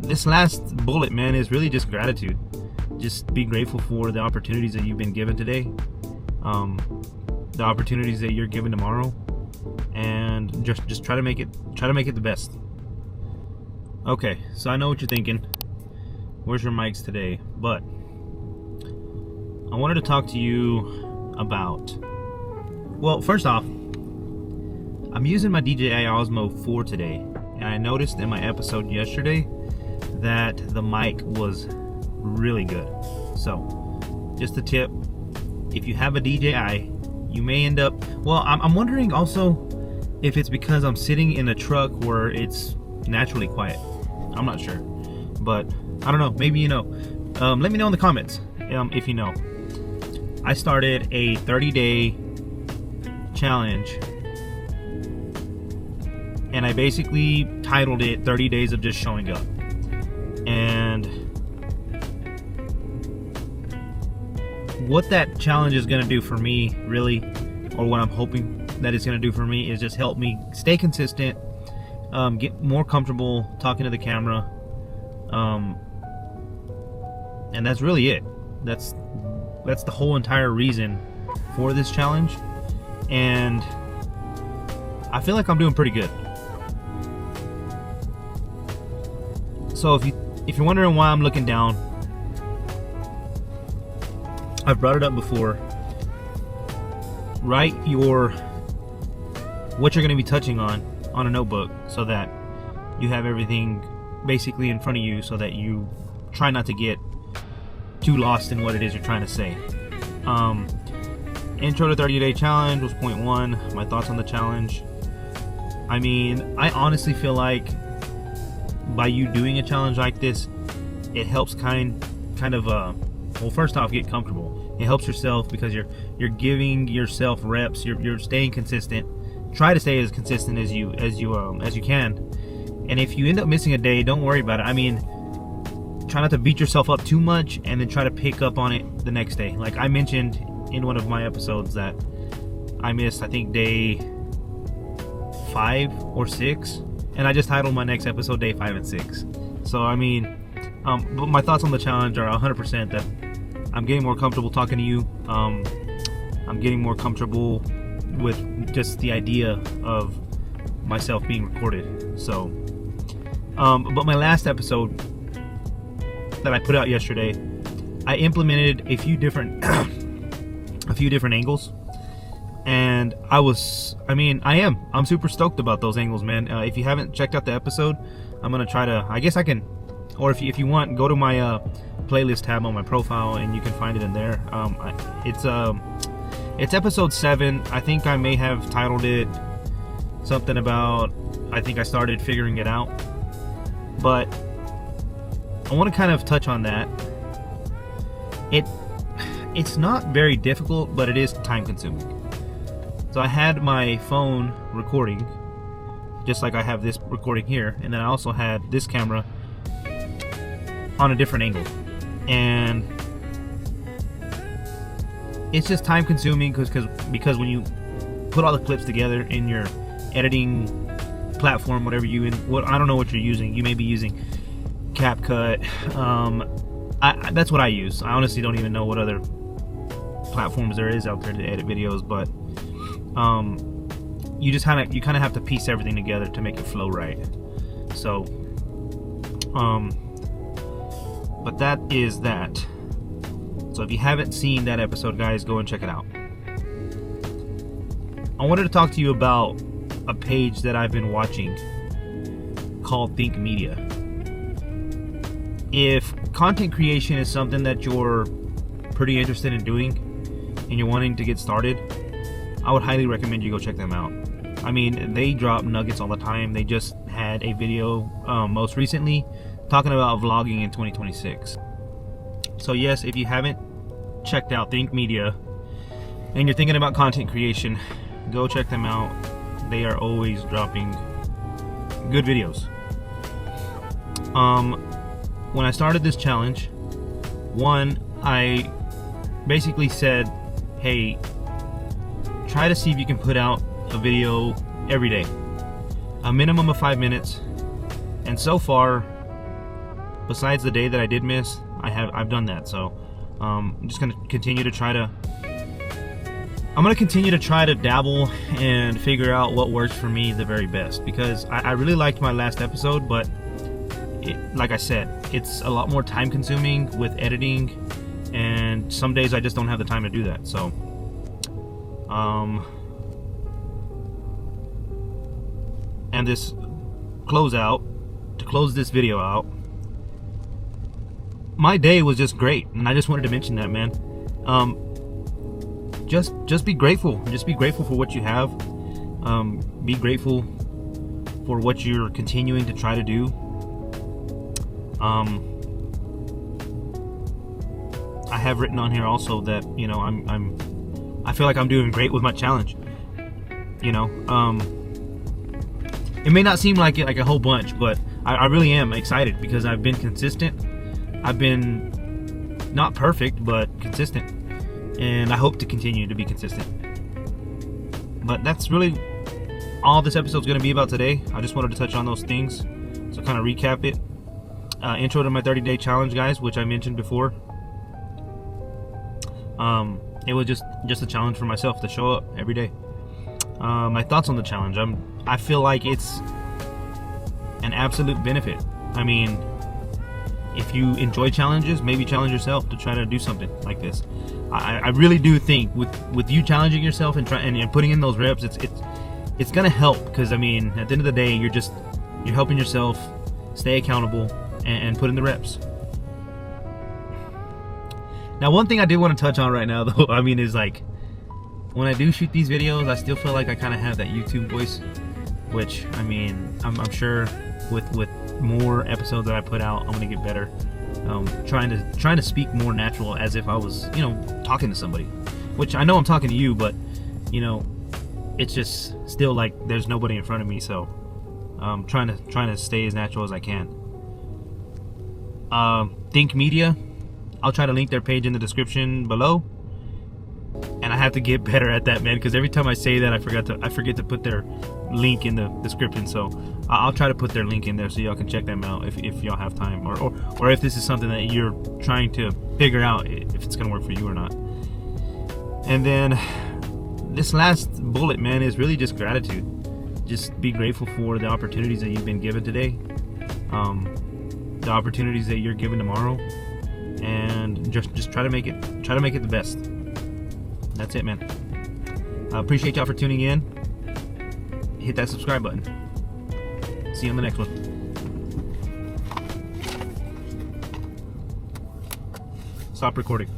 this last bullet, man, is really just gratitude. Just be grateful for the opportunities that you've been given today, the opportunities that you're given tomorrow, and just try to make it the best. Okay, so I know what you're thinking. Where's your mics today? But I wanted to talk to you about, well, first off, I'm using my DJI Osmo 4 today, and I noticed in my episode yesterday that the mic was really good. So, just a tip, if you have a DJI, you may end up, well, I'm wondering also if it's because I'm sitting in a truck where it's naturally quiet. I'm not sure, but I don't know, maybe you know. Let me know in the comments if you know. I started a 30-day challenge, and I basically titled it 30 Days of Just Showing Up. And what that challenge is going to do for me, really, or what I'm hoping that it's going to do for me, is just help me stay consistent, get more comfortable talking to the camera, and that's really it. That's the whole entire reason for this challenge, and I feel like I'm doing pretty good. So if you're wondering why I'm looking down, I've brought it up before. Write what you're going to be touching on a notebook, so that you have everything basically in front of you, so that you try not to get too lost in what it is you're trying to say. Intro to 30-day challenge was point 1. My thoughts on the challenge. I mean, I honestly feel like by you doing a challenge like this, it helps kind of well, first off, get comfortable. It helps yourself because you're giving yourself reps. You're staying consistent. Try to stay as consistent as you can. And if you end up missing a day, don't worry about it. I mean, try not to beat yourself up too much, and then try to pick up on it the next day. Like I mentioned in one of my episodes that I missed, I think, day 5 or 6, and I just titled my next episode Day 5 and 6. So I mean, but my thoughts on the challenge are 100% that I'm getting more comfortable talking to you. I'm getting more comfortable with just the idea of myself being recorded. So, but my last episode that I put out yesterday, I implemented a few different angles, and I'm super stoked about those angles, man. If you haven't checked out the episode, I'm gonna try to, I guess I can, or if you want, go to my playlist tab on my profile and you can find it in there. It's episode 7. I think I may have titled it something about, I think I started figuring it out, but I want to kind of touch on that. It's not very difficult, but it is time consuming. So I had my phone recording, just like I have this recording here, and then I also had this camera on a different angle, and it's just time consuming because when you put all the clips together in your editing platform, whatever I don't know what you're using. You may be using CapCut. That's what I use. I honestly don't even know what other platforms there is out there to edit videos, but you just kind of have to piece everything together to make it flow right. So but that is that. So if you haven't seen that episode, guys, go and check it out. I wanted to talk to you about a page that I've been watching called Think Media. If content creation is something that you're pretty interested in doing and you're wanting to get started, I would highly recommend you go check them out. I mean, they drop nuggets all the time. They just had a video most recently talking about vlogging in 2026. So yes, if you haven't checked out Think Media and you're thinking about content creation, go check them out. They are always dropping good videos. When I started this challenge, I basically said, hey, try to see if you can put out a video every day, a minimum of 5 minutes. And so far, besides the day that I did miss, I've done that. So I'm just gonna continue to try to dabble and figure out what works for me the very best, because I really liked my last episode, but like I said, it's a lot more time consuming with editing, and some days I just don't have the time to do that. So and this to close this video out, my day was just great, and I just wanted to mention that, man. Just be grateful. Just be grateful for what you have. Be grateful for what you're continuing to try to do. I have written on here also that, you know, I feel like I'm doing great with my challenge. You know, it may not seem like it, like a whole bunch, but I really am excited because I've been consistent. I've been not perfect, but consistent. And I hope to continue to be consistent. But that's really all this episode's going to be about today. I just wanted to touch on those things. So kind of recap it. Intro to my 30-day challenge, guys, which I mentioned before. It was just a challenge for myself to show up every day. My thoughts on the challenge. I feel like it's an absolute benefit. I mean, if you enjoy challenges, maybe challenge yourself to try to do something like this. I really do think with you challenging yourself and putting in those reps, it's gonna help, because I mean, at the end of the day, you're helping yourself stay accountable and put in the reps. Now, one thing I did want to touch on right now, though, I mean, is like, when I do shoot these videos, I still feel like I kind of have that YouTube voice, which, I mean, I'm sure with more episodes that I put out, I'm gonna get better. Trying to speak more natural, as if I was, you know, talking to somebody, which I know I'm talking to you, but you know, it's just still like there's nobody in front of me. So I'm trying to stay as natural as I can. Think Media, I'll try to link their page in the description below, and I have to get better at that, man, because every time I say that, I forget to put their link in the description. So I'll try to put their link in there so y'all can check them out if y'all have time, or if this is something that you're trying to figure out if it's gonna work for you or not. And then this last bullet, man, is really just gratitude. Just be grateful for the opportunities that you've been given today, the opportunities that you're given tomorrow, and just try to make it the best. That's it, man. I appreciate y'all for tuning in. Hit that subscribe button. See you on the next one. Stop recording.